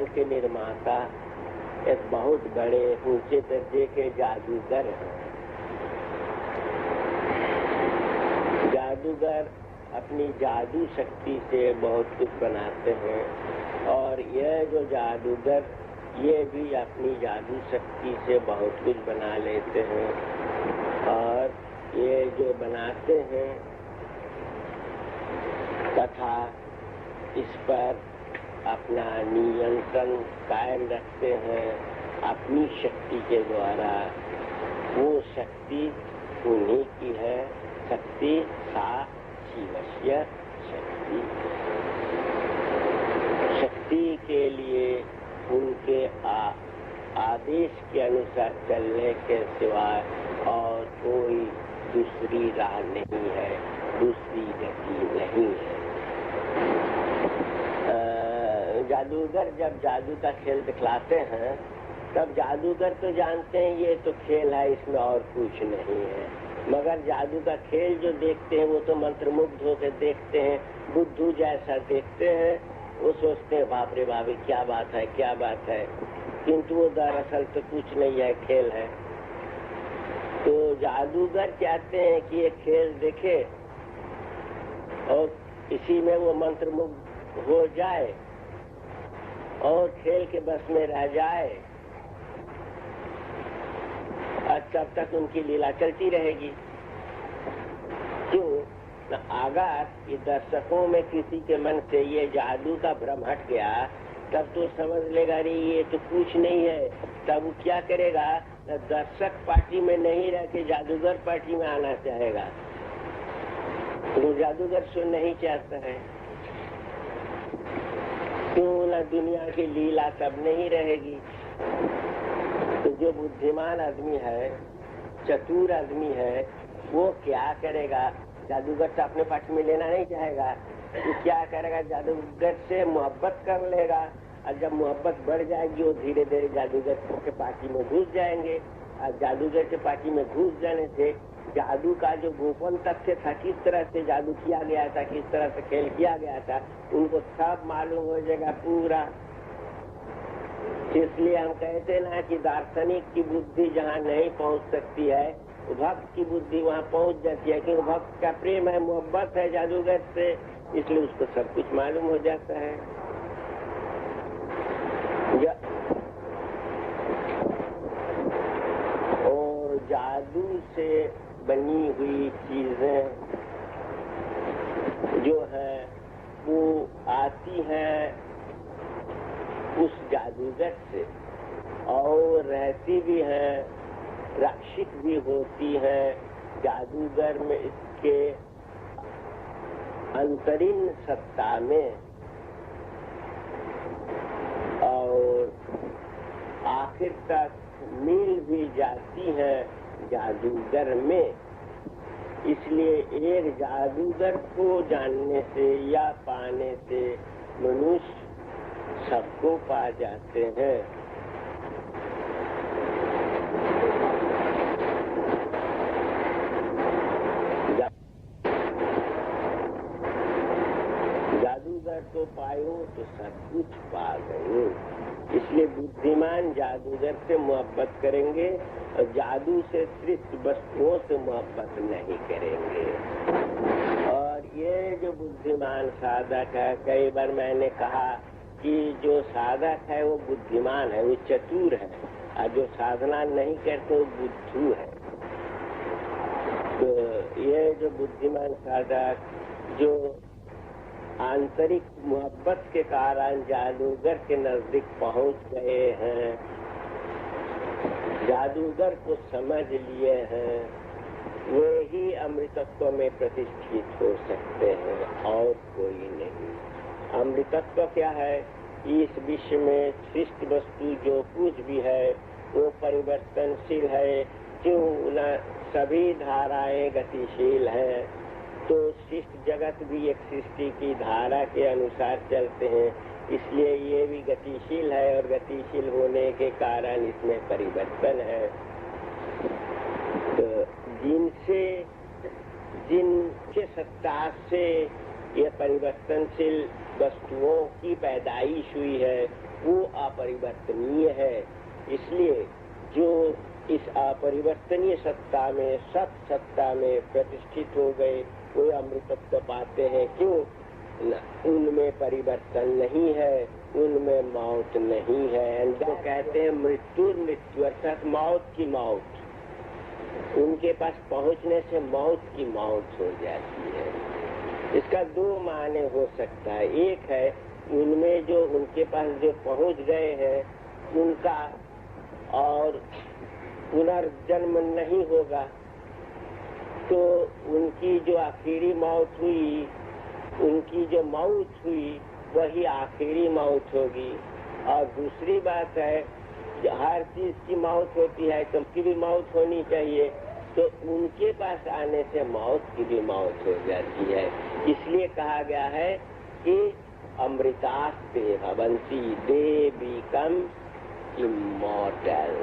ब्रह्मांड के निर्माता एक बहुत बड़े ऊंचे दर्जे के जादूगर हैं। जादूगर अपनी जादू शक्ति से बहुत कुछ बनाते हैं और यह जो जादूगर ये भी अपनी जादू शक्ति से बहुत कुछ बना लेते हैं और ये जो बनाते हैं तथा इस पर अपना नियंत्रण कायम रखते हैं अपनी शक्ति के द्वारा। वो शक्ति उन्हीं की है, शक्ति सा शिवस्य शक्ति। शक्ति के लिए उनके आदेश के अनुसार चलने के सिवाय और कोई दूसरी राह नहीं है, दूसरी गति नहीं है। जादूगर जब जादू का खेल दिखलाते हैं तब जादूगर तो जानते हैं ये तो खेल है, इसमें और कुछ नहीं है, मगर जादू का खेल जो देखते हैं वो तो मंत्रमुग्ध होकर देखते हैं, बुद्धू जैसा देखते हैं। वो सोचते हैं बाप रे बाप क्या बात है, क्या बात है, किंतु वो दरअसल तो कुछ नहीं है, खेल है। तो जादूगर चाहते हैं कि ये खेल देखे और इसी में वो मंत्रमुग्ध हो जाए और खेल के बस में रह जाए और तब तक उनकी लीला चलती रहेगी। क्यों? अगर ये दर्शकों में किसी के मन से ये जादू का भ्रम हट गया तब तो समझ लेगा रे ये तो कुछ नहीं है, तब वो क्या करेगा, दर्शक पार्टी में नहीं रह के जादूगर पार्टी में आना चाहेगा। तो जादूगर सो नहीं चाहता है, क्यों ना दुनिया की लीला तब नहीं रहेगी। तो जो बुद्धिमान आदमी है, चतुर आदमी है, वो क्या करेगा, जादूगर तो अपने पार्टी में लेना नहीं चाहेगा, वो क्या करेगा, जादूगर से मोहब्बत कर लेगा और जब मोहब्बत बढ़ जाएगी वो धीरे धीरे जादूगर के पार्टी में घुस जाएंगे और जादूगर के पार्टी में घुस जाने से जादू का जो गोपन तथ्य था, किस तरह से जादू किया गया था, किस तरह से खेल किया गया था, उनको सब मालूम हो जाएगा पूरा। इसलिए हम कहते ना कि दार्शनिक की बुद्धि जहाँ नहीं पहुँच सकती है भक्त की बुद्धि वहाँ पहुँच जाती है, क्योंकि भक्त का प्रेम है, मोहब्बत है जादूगर से, इसलिए उसको सब कुछ मालूम हो जाता है। और जादू से बनी हुई चीजें जो है वो आती हैं उस जादूगर से और रहती भी हैं, रक्षित भी होती है जादूगर में, इसके अंतरिम सत्ता में, और आखिर तक मिल भी जाती है जादूगर में। इसलिए एक जादूगर को जानने से या पाने से मनुष्य सबको पा जाते हैं। जादूगर को पायो तो सब कुछ पा गए। इसलिए बुद्धिमान जादूगर से मोहब्बत करेंगे और जादू से सृष्ट वस्तुओं से मोहब्बत नहीं करेंगे। और ये जो बुद्धिमान साधक है, कई बार मैंने कहा कि जो साधक है वो बुद्धिमान है, वो चतुर है, और जो साधना नहीं करते वो बुद्धू है। तो ये जो बुद्धिमान साधक जो आंतरिक मोहब्बत के कारण जादूगर के नजदीक पहुंच गए हैं, जादूगर को समझ लिए हैं, वे ही अमृतत्व में प्रतिष्ठित हो सकते हैं और कोई नहीं। अमृतत्व क्या है? इस विश्व में सृष्ट वस्तु जो कुछ भी है वो परिवर्तनशील है, क्यों न सभी धाराएं गतिशील हैं, तो सृष्ट जगत भी एक सृष्टि की धारा के अनुसार चलते हैं, इसलिए ये भी गतिशील है और गतिशील होने के कारण इसमें परिवर्तन है। तो जिनके सत्ता से ये परिवर्तनशील वस्तुओं की पैदाइश हुई है वो अपरिवर्तनीय है। इसलिए जो इस अपरिवर्तनीय सत्ता में, सत सत्ता में प्रतिष्ठित हो गए, वो अमृतत्व पाते हैं। क्यों? उनमें परिवर्तन नहीं है, उनमें मौत नहीं है। तो कहते हैं मृत्यु अर्थात मौत की मौत। उनके पास पहुंचने से मौत की मौत हो जाती है। इसका दो माने हो सकता है। एक है उनमें जो उनके पास जो पहुंच गए हैं उनका और पुनर्जन्म नहीं होगा, तो उनकी जो आखिरी मौत हुई, उनकी जो मौत हुई वही आखिरी मौत होगी। और दूसरी बात है हर चीज की मौत होती है तो उसकी भी मौत होनी चाहिए, तो उनके पास आने से मौत की भी मौत हो जाती है। इसलिए कहा गया है कि अमृतास्ते भवन्ति, दे बिकम इमॉर्टल।